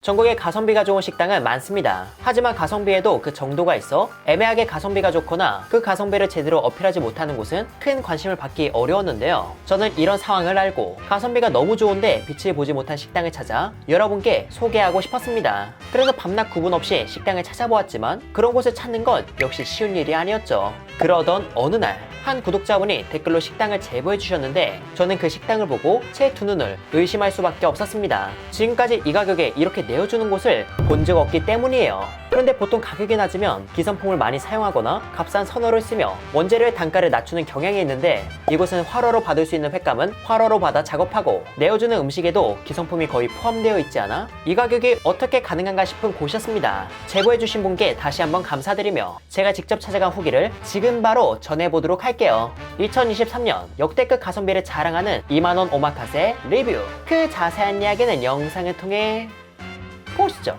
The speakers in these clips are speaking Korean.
전국에 가성비가 좋은 식당은 많습니다. 하지만 가성비에도 그 정도가 있어 애매하게 가성비가 좋거나 그 가성비를 제대로 어필하지 못하는 곳은 큰 관심을 받기 어려웠는데요. 저는 이런 상황을 알고 가성비가 너무 좋은데 빛을 보지 못한 식당을 찾아 여러분께 소개하고 싶었습니다. 그래서 밤낮 구분 없이 식당을 찾아보았지만 그런 곳을 찾는 건 역시 쉬운 일이 아니었죠. 그러던 어느 날 한 구독자분이 댓글로 식당을 제보해 주셨는데 저는 그 식당을 보고 제 두 눈을 의심할 수밖에 없었습니다. 지금까지 이 가격에 이렇게 내어주는 곳을 본 적 없기 때문이에요. 그런데 보통 가격이 낮으면 기성품을 많이 사용하거나 값싼 선어를 쓰며 원재료의 단가를 낮추는 경향이 있는데 이곳은 활어로 받을 수 있는 횟감은 활어로 받아 작업하고 내어주는 음식에도 기성품이 거의 포함되어 있지 않아 이 가격이 어떻게 가능한가 싶은 곳이었습니다. 제보해주신 분께 다시 한번 감사드리며 제가 직접 찾아간 후기를 지금 바로 전해보도록 할게요. 2023년 역대급 가성비를 자랑하는 2만원 오마카세 리뷰. 그 자세한 이야기는 영상을 통해 보시죠.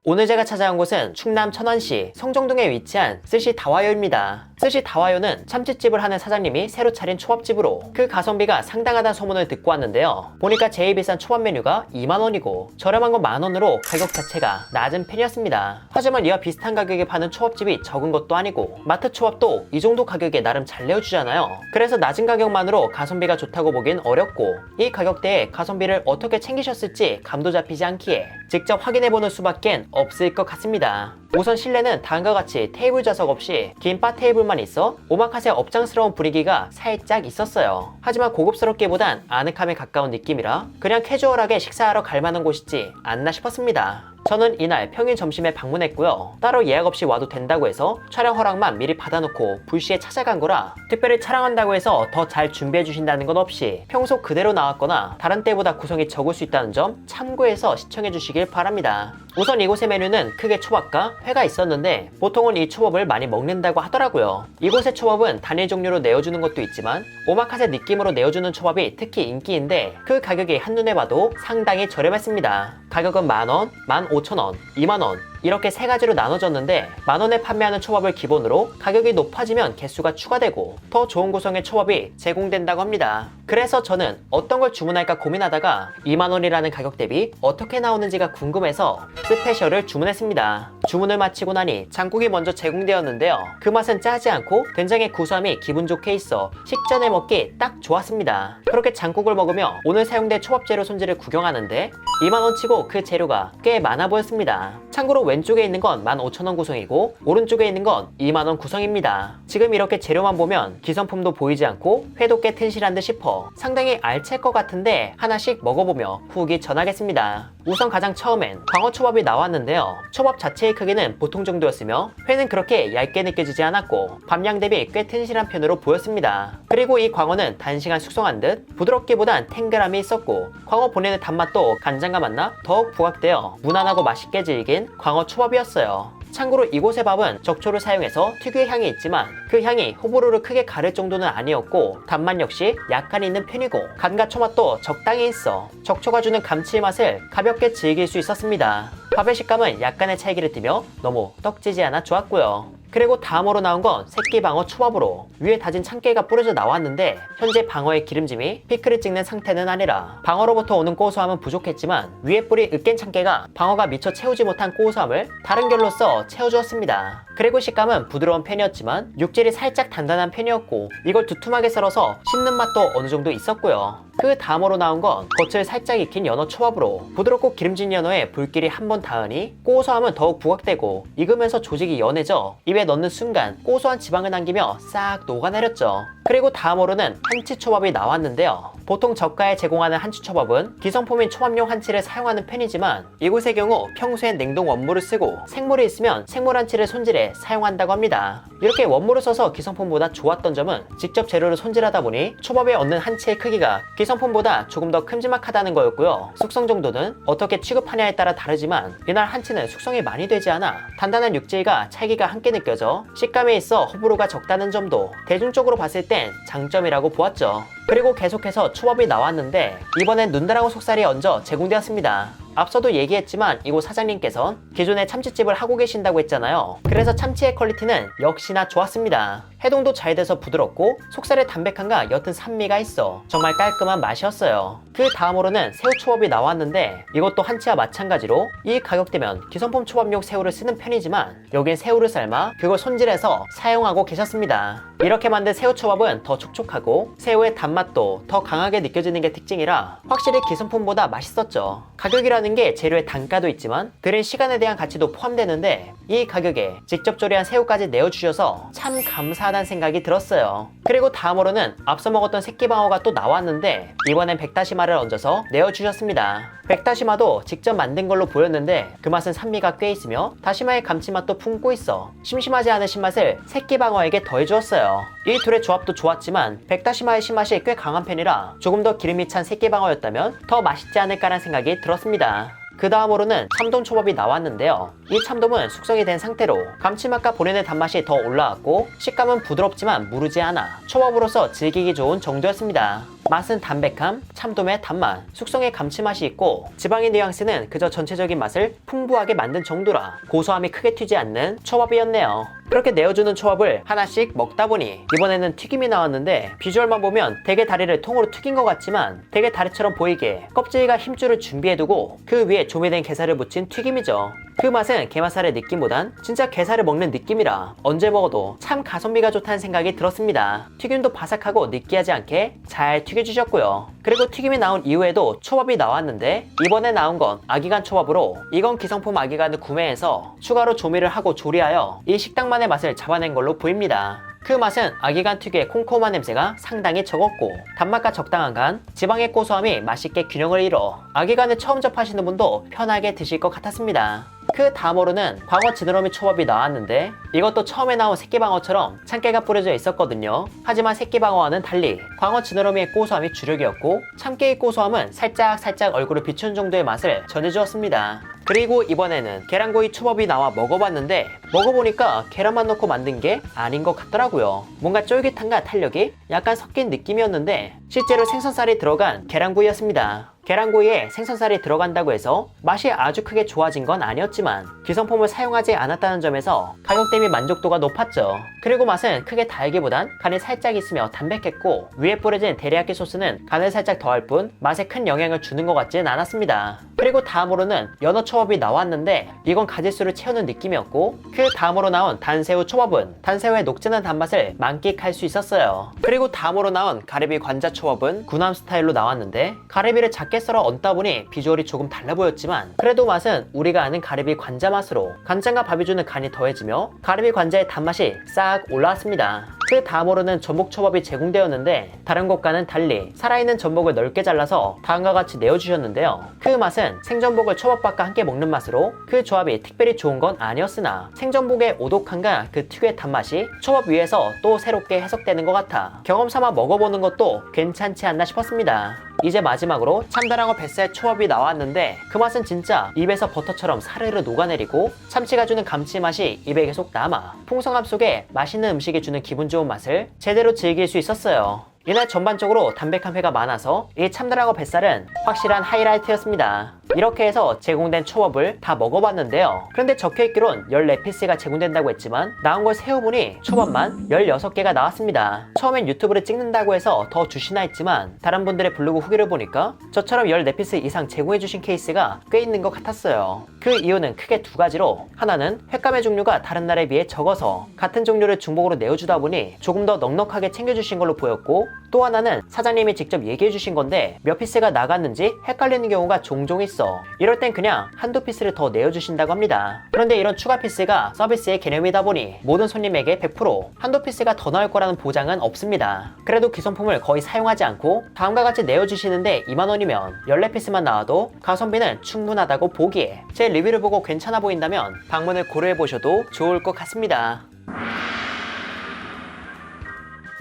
오늘 제가 찾아온 곳은 충남 천안시 성정동에 위치한 스시 다와요입니다. 스시 다와요는 참치집을 하는 사장님이 새로 차린 초밥집으로 그 가성비가 상당하다는 소문을 듣고 왔는데요. 보니까 제일 비싼 초밥 메뉴가 2만원이고 저렴한 건 만원으로 가격 자체가 낮은 편이었습니다. 하지만 이와 비슷한 가격에 파는 초밥집이 적은 것도 아니고 마트 초밥도 이 정도 가격에 나름 잘 내어주잖아요. 그래서 낮은 가격만으로 가성비가 좋다고 보긴 어렵고 이 가격대에 가성비를 어떻게 챙기셨을지 감도 잡히지 않기에 직접 확인해보는 수밖엔 없을 것 같습니다. 우선 실내는 다음과 같이 테이블 좌석 없이 긴 바 테이블만 있어 오마카세 업장스러운 분위기가 살짝 있었어요. 하지만 고급스럽기보단 아늑함에 가까운 느낌이라 그냥 캐주얼하게 식사하러 갈 만한 곳이지 않나 싶었습니다. 저는 이날 평일 점심에 방문했고요. 따로 예약 없이 와도 된다고 해서 촬영 허락만 미리 받아놓고 불시에 찾아간 거라 특별히 촬영한다고 해서 더 잘 준비해 주신다는 건 없이 평소 그대로 나왔거나 다른 때보다 구성이 적을 수 있다는 점 참고해서 시청해 주시길 바랍니다. 우선 이곳의 메뉴는 크게 초밥과 회가 있었는데 보통은 이 초밥을 많이 먹는다고 하더라고요. 이곳의 초밥은 단일 종류로 내어주는 것도 있지만 오마카세 느낌으로 내어주는 초밥이 특히 인기인데 그 가격이 한눈에 봐도 상당히 저렴했습니다. 가격은 만원, 15,000원, 2만원 이렇게 세 가지로 나눠졌는데 만원에 판매하는 초밥을 기본으로 가격이 높아지면 개수가 추가되고 더 좋은 구성의 초밥이 제공된다고 합니다. 그래서 저는 어떤 걸 주문할까 고민하다가 2만원이라는 가격 대비 어떻게 나오는지가 궁금해서 스페셜을 주문했습니다. 주문을 마치고 나니 장국이 먼저 제공되었는데요. 그 맛은 짜지 않고 된장의 구수함이 기분 좋게 있어 식전에 먹기 딱 좋았습니다. 그렇게 장국을 먹으며 오늘 사용된 초밥 재료 손질을 구경하는데 2만원 치고 그 재료가 꽤 많아 보였습니다. 참고로 왼쪽에 있는 건 15,000원 구성이고 오른쪽에 있는 건 2만원 구성입니다. 지금 이렇게 재료만 보면 기성품도 보이지 않고 회도 꽤 튼실한 듯 싶어 상당히 알찰 것 같은데 하나씩 먹어보며 후기 전하겠습니다. 우선 가장 처음엔 광어초밥이 나왔는데요. 초밥 자체의 크기는 보통 정도였으며 회는 그렇게 얇게 느껴지지 않았고 밥량 대비 꽤 튼실한 편으로 보였습니다. 그리고 이 광어는 단시간 숙성한 듯 부드럽기보단 탱글함이 있었고 광어 본연의 단맛도 간장과 만나 더욱 부각되어 무난하고 맛있게 즐긴 광어 초밥이었어요. 참고로 이곳의 밥은 적초를 사용해서 특유의 향이 있지만 그 향이 호불호를 크게 가를 정도는 아니었고 단맛 역시 약간 있는 편이고 간과 초맛도 적당히 있어 적초가 주는 감칠맛을 가볍게 즐길 수 있었습니다. 밥의 식감은 약간의 찰기를 띠며 너무 떡지지 않아 좋았고요. 그리고 다음으로 나온 건 새끼 방어 초밥으로 위에 다진 참깨가 뿌려져 나왔는데 현재 방어의 기름짐이 피클을 찍는 상태는 아니라 방어로부터 오는 고소함은 부족했지만 위에 뿌리 으깬 참깨가 방어가 미처 채우지 못한 고소함을 다른 결로써 채워주었습니다. 그리고 식감은 부드러운 편이었지만 육질이 살짝 단단한 편이었고 이걸 두툼하게 썰어서 씹는 맛도 어느 정도 있었고요. 그 다음으로 나온 건 겉을 살짝 익힌 연어 초밥으로 부드럽고 기름진 연어에 불길이 한 번 닿으니 고소함은 더욱 부각되고 익으면서 조직이 연해져 입에 넣는 순간 고소한 지방을 남기며 싹 녹아내렸죠. 그리고 다음으로는 한치초밥이 나왔는데요. 보통 저가에 제공하는 한치초밥은 기성품인 초밥용 한치를 사용하는 편이지만 이곳의 경우 평소엔 냉동 원물을 쓰고 생물이 있으면 생물 한치를 손질해 사용한다고 합니다. 이렇게 원물을 써서 기성품보다 좋았던 점은 직접 재료를 손질하다 보니 초밥에 얻는 한치의 크기가 기성품보다 조금 더 큼지막하다는 거였고요. 숙성 정도는 어떻게 취급하냐에 따라 다르지만 이날 한치는 숙성이 많이 되지 않아 단단한 육질과 찰기가 함께 느껴져 식감에 있어 호불호가 적다는 점도 대중적으로 봤을 땐 장점이라고 보았죠. 그리고 계속해서 초밥이 나왔는데 이번엔 눈다랑어 속살이 얹어 제공되었습니다. 앞서도 얘기했지만 이곳 사장님께선 기존에 참치집을 하고 계신다고 했잖아요. 그래서 참치의 퀄리티는 역시나 좋았습니다. 해동도 잘 돼서 부드럽고 속살에 담백함과 옅은 산미가 있어 정말 깔끔한 맛이었어요. 그 다음으로는 새우 초밥이 나왔는데 이것도 한치와 마찬가지로 이 가격대면 기성품 초밥용 새우를 쓰는 편이지만 여긴 새우를 삶아 그걸 손질해서 사용하고 계셨습니다. 이렇게 만든 새우 초밥은 더 촉촉하고 새우의 단맛도 더 강하게 느껴지는 게 특징이라 확실히 기성품보다 맛있었죠. 가격이라는 게 재료의 단가도 있지만 들인 시간에 대한 가치도 포함되는데 이 가격에 직접 조리한 새우까지 내어주셔서 참 감사하다는 생각이 들었어요. 그리고 다음으로는 앞서 먹었던 새끼방어가 또 나왔는데 이번엔 백다시마를 얹어서 내어주셨습니다. 백다시마도 직접 만든 걸로 보였는데 그 맛은 산미가 꽤 있으며 다시마의 감칠맛도 품고 있어 심심하지 않은 신맛을 새끼방어에게 더해주었어요. 이 둘의 조합도 좋았지만 백다시마의 신맛이 꽤 강한 편이라 조금 더 기름이 찬 새끼방어였다면 더 맛있지 않을까라는 생각이 들었습니다. 그 다음으로는 참돔 초밥이 나왔는데요. 이 참돔은 숙성이 된 상태로 감칠맛과 본연의 단맛이 더 올라왔고 식감은 부드럽지만 무르지 않아 초밥으로서 즐기기 좋은 정도였습니다. 맛은 담백함, 참돔의 단맛, 숙성의 감칠맛이 있고 지방의 뉘앙스는 그저 전체적인 맛을 풍부하게 만든 정도라 고소함이 크게 튀지 않는 초밥이었네요. 그렇게 내어주는 초밥을 하나씩 먹다 보니 이번에는 튀김이 나왔는데 비주얼만 보면 대게 다리를 통으로 튀긴 것 같지만 대게 다리처럼 보이게 껍질과 힘줄을 준비해두고 그 위에 조미된 게살을 묻힌 튀김이죠. 그 맛은 게맛살의 느낌보단 진짜 게살을 먹는 느낌이라 언제 먹어도 참 가성비가 좋다는 생각이 들었습니다. 튀김도 바삭하고 느끼하지 않게 잘 튀겨주셨고요. 그리고 튀김이 나온 이후에도 초밥이 나왔는데 이번에 나온 건 아기간 초밥으로 이건 기성품 아기간을 구매해서 추가로 조미를 하고 조리하여 이 식당만의 맛을 잡아낸 걸로 보입니다. 그 맛은 아기간 특유의 콩콩한 냄새가 상당히 적었고 단맛과 적당한 간, 지방의 고소함이 맛있게 균형을 이뤄 아기간을 처음 접하시는 분도 편하게 드실 것 같았습니다. 그 다음으로는 광어 지느러미 초밥이 나왔는데 이것도 처음에 나온 새끼방어처럼 참깨가 뿌려져 있었거든요. 하지만 새끼방어와는 달리 광어 지느러미의 고소함이 주력이었고 참깨의 고소함은 살짝 얼굴을 비춘 정도의 맛을 전해주었습니다. 그리고 이번에는 계란구이 초밥이 나와 먹어봤는데 먹어보니까 계란만 넣고 만든 게 아닌 것 같더라고요. 뭔가 쫄깃함과 탄력이 약간 섞인 느낌이었는데 실제로 생선살이 들어간 계란구이였습니다. 계란구이에 생선살이 들어간다고 해서 맛이 아주 크게 좋아진 건 아니었지만 기성품을 사용하지 않았다는 점에서 가격 대비 만족도가 높았죠. 그리고 맛은 크게 달기보단 간이 살짝 있으며 담백했고 위에 뿌려진 데리야끼 소스는 간을 살짝 더할 뿐 맛에 큰 영향을 주는 것 같진 않았습니다. 그리고 다음으로는 연어 초밥이 나왔는데 이건 가짓수를 채우는 느낌이었고 그 다음으로 나온 단새우 초밥은 단새우의 녹진한 단맛을 만끽할 수 있었어요. 그리고 다음으로 나온 가리비 관자 초밥은 구남 스타일로 나왔는데 가리비를 작게 썰어 얹다 보니 비주얼이 조금 달라 보였지만 그래도 맛은 우리가 아는 가리비 관자 맛으로 간장과 밥이 주는 간이 더해지며 가리비 관자의 단맛이 싹 올라왔습니다. 그 다음으로는 전복초밥이 제공되었는데 다른 곳과는 달리 살아있는 전복을 넓게 잘라서 다음과 같이 내어주셨는데요. 그 맛은 생전복을 초밥밥과 함께 먹는 맛으로 그 조합이 특별히 좋은 건 아니었으나 생전복의 오독함과 그 특유의 단맛이 초밥 위에서 또 새롭게 해석되는 것 같아 경험 삼아 먹어보는 것도 괜찮지 않나 싶었습니다. 이제 마지막으로 참다랑어 뱃살 초밥이 나왔는데 그 맛은 진짜 입에서 버터처럼 사르르 녹아내리고 참치가 주는 감칠맛이 입에 계속 남아 풍성함 속에 맛있는 음식이 주는 기분 좋은 맛을 제대로 즐길 수 있었어요. 이날 전반적으로 담백한 회가 많아서 이 참다랑어 뱃살은 확실한 하이라이트였습니다. 이렇게 해서 제공된 초밥을 다 먹어봤는데요. 그런데 적혀있기론 14피스가 제공된다고 했지만 나온 걸 세어보니 초밥만 16개가 나왔습니다. 처음엔 유튜브를 찍는다고 해서 더 주시나 했지만 다른 분들의 블로그 후기를 보니까 저처럼 14피스 이상 제공해주신 케이스가 꽤 있는 것 같았어요. 그 이유는 크게 두 가지로 하나는 횟감의 종류가 다른 날에 비해 적어서 같은 종류를 중복으로 내어주다 보니 조금 더 넉넉하게 챙겨주신 걸로 보였고 또 하나는 사장님이 직접 얘기해주신 건데 몇 피스가 나갔는지 헷갈리는 경우가 종종 있어. 이럴 땐 그냥 한두 피스를 더 내어주신다고 합니다. 그런데 이런 추가 피스가 서비스의 개념이다 보니 모든 손님에게 100% 한두 피스가 더 나올 거라는 보장은 없습니다. 그래도 기성품을 거의 사용하지 않고 다음과 같이 내어주시는데 2만원이면 14피스만 나와도 가성비는 충분하다고 보기에 제 리뷰를 보고 괜찮아 보인다면 방문을 고려해보셔도 좋을 것 같습니다.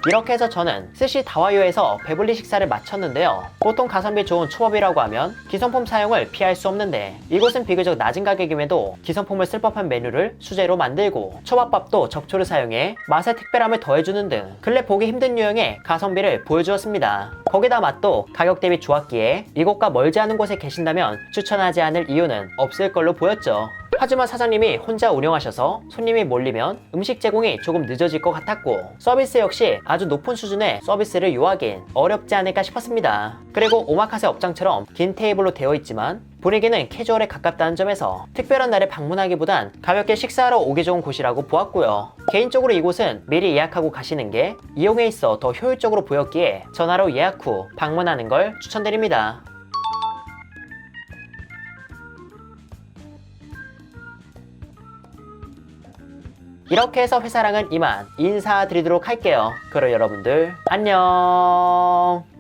이렇게 해서 저는 스시 다와요에서 배불리 식사를 마쳤는데요. 보통 가성비 좋은 초밥이라고 하면 기성품 사용을 피할 수 없는데 이곳은 비교적 낮은 가격임에도 기성품을 쓸 법한 메뉴를 수제로 만들고 초밥밥도 적초를 사용해 맛의 특별함을 더해주는 등 근래 보기 힘든 유형의 가성비를 보여주었습니다. 거기다 맛도 가격 대비 좋았기에 이곳과 멀지 않은 곳에 계신다면 추천하지 않을 이유는 없을 걸로 보였죠. 하지만 사장님이 혼자 운영하셔서 손님이 몰리면 음식 제공이 조금 늦어질 것 같았고, 서비스 역시 아주 높은 수준의 서비스를 요하긴 어렵지 않을까 싶었습니다. 그리고 오마카세 업장처럼 긴 테이블로 되어 있지만 분위기는 캐주얼에 가깝다는 점에서 특별한 날에 방문하기보단 가볍게 식사하러 오기 좋은 곳이라고 보았고요. 개인적으로 이곳은 미리 예약하고 가시는 게 이용에 있어 더 효율적으로 보였기에 전화로 예약 후 방문하는 걸 추천드립니다. 이렇게 해서 회사랑은 이만 인사드리도록 할게요. 그럼 여러분들 안녕.